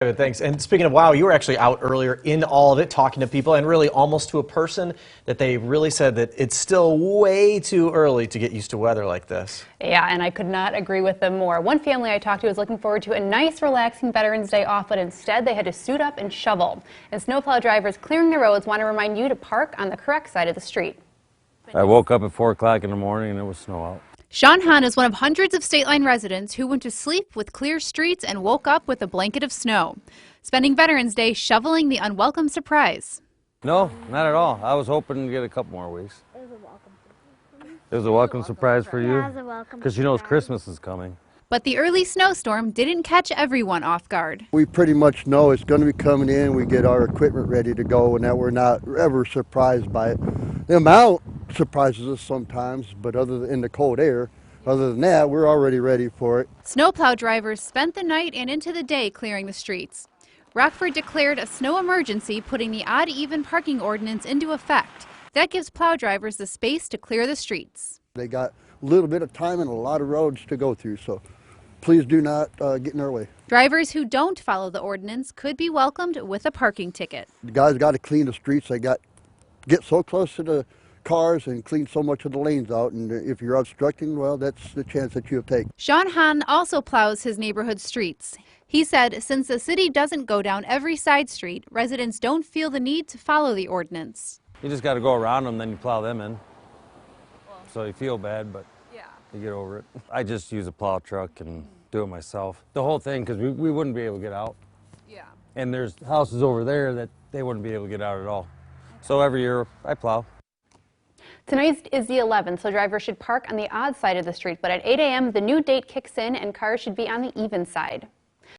Thanks. And speaking of wow, you were actually out earlier in all of it, talking to people, and really almost to a person that they really said that it's still way too early to get used to weather like this. Yeah, and I could not agree with them more. One family I talked to was looking forward to a nice, relaxing Veterans Day off, but instead they had to suit up and shovel. And snowplow drivers clearing the roads want to remind you to park on the correct side of the street. I woke up at 4 o'clock in the morning and it was snow out. Sean Hahn is one of hundreds of Stateline residents who went to sleep with clear streets and woke up with a blanket of snow, spending Veterans Day shoveling the unwelcome surprise. No, not at all. I was hoping to get a couple more weeks. It was a welcome surprise. It was a welcome surprise for you? Yeah, it was a welcome Because she knows Christmas is coming. But the early snowstorm didn't catch everyone off guard. We pretty much know it's going to be coming in. We get our equipment ready to go, and that we're not ever surprised by it. The amount surprises us sometimes, but other than in the cold air, other than that, we're already ready for it. Snowplow drivers spent the night and into the day clearing the streets. Rockford declared a snow emergency, putting the odd-even parking ordinance into effect. That gives plow drivers the space to clear the streets. They got a little bit of time and a lot of roads to go through, so please do not get in our way. Drivers who don't follow the ordinance could be welcomed with a parking ticket. The guys got to clean the streets. They get so close to the cars and clean so much of the lanes out, and if you're obstructing, well, that's the chance that you'll take. Sean Hahn also plows his neighborhood streets. He said since the city doesn't go down every side street, residents don't feel the need to follow the ordinance. You just got to go around them, then you plow them in. So you feel bad, but you get over it. I just use a plow truck and do it myself. The whole thing, because we wouldn't be able to get out. Yeah. And there's houses over there that they wouldn't be able to get out at all. Okay. So every year I plow. Tonight is the 11th, so drivers should park on the odd side of the street, but at 8 a.m. the new date kicks in and cars should be on the even side.